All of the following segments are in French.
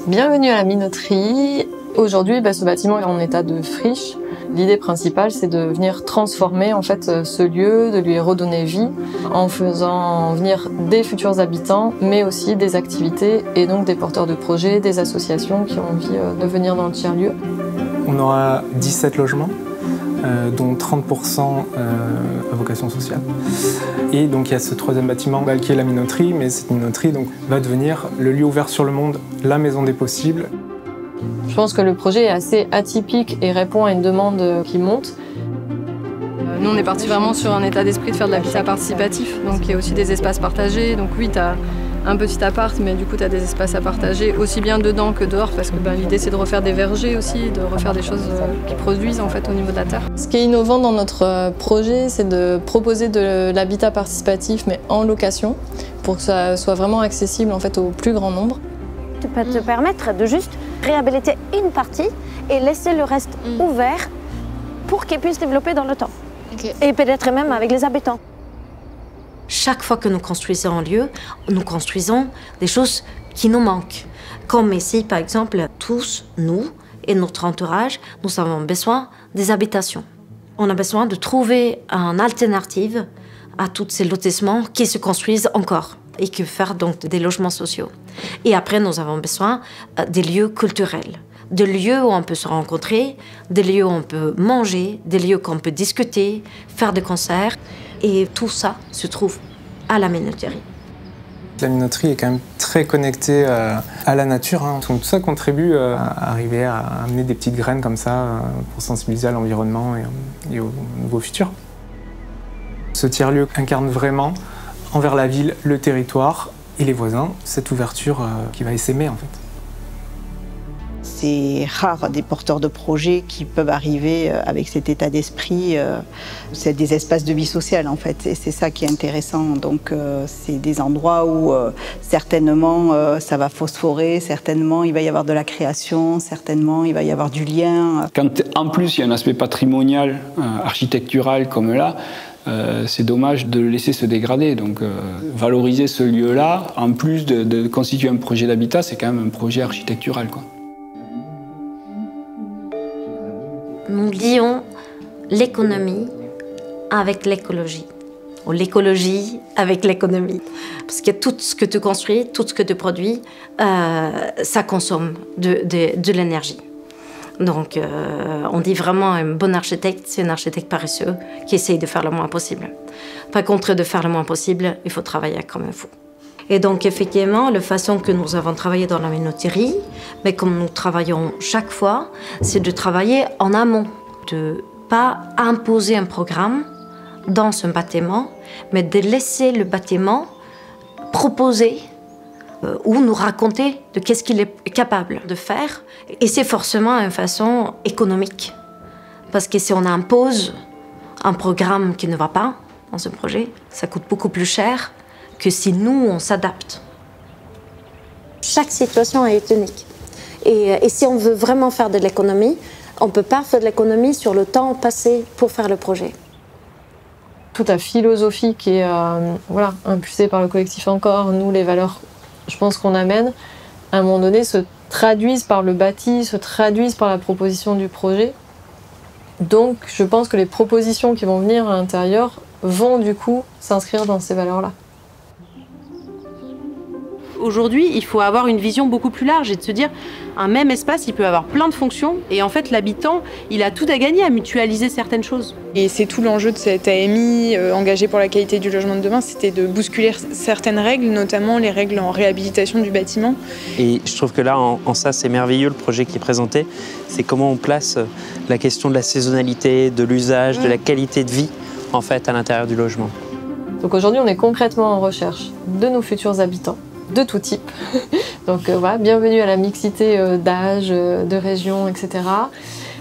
Bienvenue à la minoterie. Aujourd'hui, ce bâtiment est en état de friche. L'idée principale, c'est de venir transformer en fait ce lieu, de lui redonner vie en faisant venir des futurs habitants, mais aussi des activités et donc des porteurs de projets, des associations qui ont envie de venir dans le tiers-lieu. On aura 17 logements, dont 30% à vocation sociale. Et donc il y a ce troisième bâtiment qui est la minoterie, mais cette minoterie donc, va devenir le lieu ouvert sur le monde, la maison des possibles. Je pense que le projet est assez atypique et répond à une demande qui monte. Nous, on est parti vraiment sur un état d'esprit de faire de l'habitat participatif. Donc il y a aussi des espaces partagés. Donc oui, tu as un petit appart, mais du coup, tu as des espaces à partager, aussi bien dedans que dehors, parce que l'idée, c'est de refaire des vergers aussi, de refaire des choses qui produisent en fait au niveau de la terre. Ce qui est innovant dans notre projet, c'est de proposer de l'habitat participatif, mais en location, pour que ça soit vraiment accessible en fait au plus grand nombre. Tu peux te permettre de juste réhabiliter une partie et laisser le reste ouvert pour qu'il puisse développer dans le temps. Okay. Et peut-être même avec les habitants. Chaque fois que nous construisons un lieu, nous construisons des choses qui nous manquent. Comme ici, par exemple, tous, nous et notre entourage, nous avons besoin des habitations. On a besoin de trouver une alternative à tous ces lotissements qui se construisent encore et que faire donc des logements sociaux. Et après, nous avons besoin des lieux culturels, des lieux où on peut se rencontrer, des lieux où on peut manger, des lieux où on peut discuter, faire des concerts. Et tout ça se trouve à la minoterie. La minoterie est quand même très connectée à la nature. Tout ça contribue à arriver à amener des petites graines comme ça pour sensibiliser à l'environnement et au nouveau futur. Ce tiers-lieu incarne vraiment envers la ville, le territoire et les voisins, cette ouverture qui va essaimer en fait. C'est rare des porteurs de projets qui peuvent arriver avec cet état d'esprit. C'est des espaces de vie sociale en fait, et c'est ça qui est intéressant. Donc c'est des endroits où certainement ça va phosphorer, certainement il va y avoir de la création, certainement il va y avoir du lien. Quand en plus il y a un aspect patrimonial, architectural comme là, c'est dommage de le laisser se dégrader. Donc valoriser ce lieu-là, en plus de constituer un projet d'habitat, c'est quand même un projet architectural, quoi. Nous lions l'économie avec l'écologie, ou l'écologie avec l'économie. Parce que tout ce que tu construis, tout ce que tu produis, ça consomme de l'énergie. Donc on dit vraiment un bon architecte, c'est un architecte paresseux qui essaye de faire le moins possible. Par contre, de faire le moins possible, il faut travailler comme un fou. Et donc, effectivement, la façon que nous avons travaillé dans la minoterie, mais comme nous travaillons chaque fois, c'est de travailler en amont, de ne pas imposer un programme dans un bâtiment, mais de laisser le bâtiment proposer ou nous raconter de qu'est-ce qu'il est capable de faire. Et c'est forcément une façon économique. Parce que si on impose un programme qui ne va pas dans ce projet, ça coûte beaucoup plus cher que si nous, on s'adapte. Chaque situation est unique. Et si on veut vraiment faire de l'économie, on ne peut pas faire de l'économie sur le temps passé pour faire le projet. Toute la philosophie qui est impulsée par le collectif Encore, nous, les valeurs, je pense qu'on amène, à un moment donné, se traduisent par le bâti, se traduisent par la proposition du projet. Donc, je pense que les propositions qui vont venir à l'intérieur vont du coup s'inscrire dans ces valeurs-là. Aujourd'hui, il faut avoir une vision beaucoup plus large et de se dire un même espace, il peut avoir plein de fonctions et en fait l'habitant, il a tout à gagner à mutualiser certaines choses. Et c'est tout l'enjeu de cette AMI engagée pour la qualité du logement de demain, c'était de bousculer certaines règles, notamment les règles en réhabilitation du bâtiment. Et je trouve que là, en ça, c'est merveilleux le projet qui est présenté. C'est comment on place la question de la saisonnalité, de l'usage, de la qualité de vie en fait à l'intérieur du logement. Donc aujourd'hui, on est concrètement en recherche de nos futurs habitants, de tout type. Donc voilà, bienvenue à la mixité d'âge, de région, etc.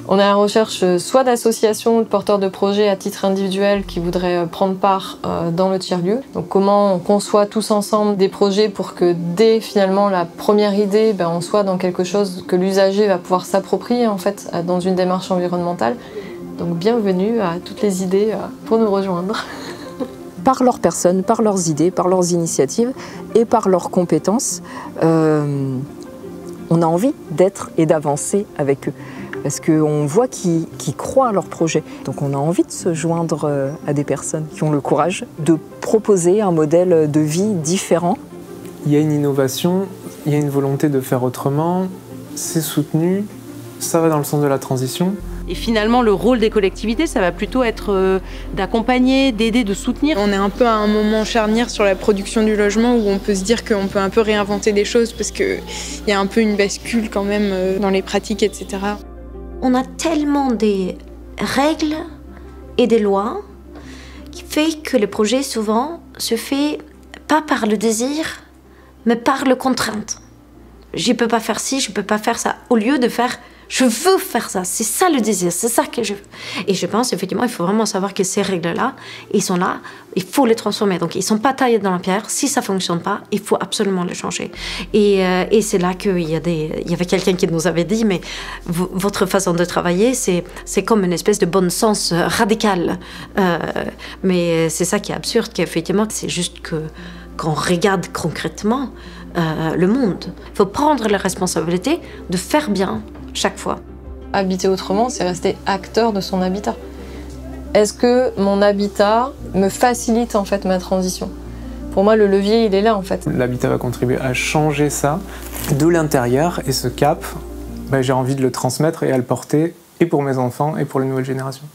On est en recherche soit d'associations de porteurs de projets à titre individuel qui voudraient prendre part dans le tiers-lieu. Donc comment on conçoit tous ensemble des projets pour que dès finalement la première idée, on soit dans quelque chose que l'usager va pouvoir s'approprier en fait dans une démarche environnementale. Donc bienvenue à toutes les idées pour nous rejoindre. par leur personne, par leurs idées, par leurs initiatives et par leurs compétences, on a envie d'être et d'avancer avec eux. Parce qu'on voit qu'ils croient à leur projet. Donc on a envie de se joindre à des personnes qui ont le courage de proposer un modèle de vie différent. Il y a une innovation, il y a une volonté de faire autrement, c'est soutenu, ça va dans le sens de la transition. Et finalement, le rôle des collectivités, ça va plutôt être d'accompagner, d'aider, de soutenir. On est un peu à un moment charnière sur la production du logement où on peut se dire qu'on peut un peu réinventer des choses parce qu'il y a un peu une bascule quand même dans les pratiques, etc. On a tellement des règles et des lois qui fait que le projet souvent se fait pas par le désir, mais par le contrainte. Je peux pas faire ci, je peux pas faire ça. Au lieu de faire je veux faire ça, c'est ça le désir, c'est ça que je veux. Et je pense effectivement, il faut vraiment savoir que ces règles-là, ils sont là, il faut les transformer. Donc ils sont pas taillés dans la pierre. Si ça fonctionne pas, il faut absolument les changer. Et c'est là qu'il y avait quelqu'un qui nous avait dit, mais votre façon de travailler, c'est comme une espèce de bon sens radical. Mais c'est ça qui est absurde, qu'effectivement, c'est juste que quand on regarde concrètement le monde, il faut prendre la responsabilité de faire bien chaque fois. Habiter autrement, c'est rester acteur de son habitat. Est-ce que mon habitat me facilite en fait ma transition? Pour moi, le levier, il est là en fait. L'habitat va contribuer à changer ça de l'intérieur et ce cap, j'ai envie de le transmettre et à le porter et pour mes enfants et pour les nouvelles générations.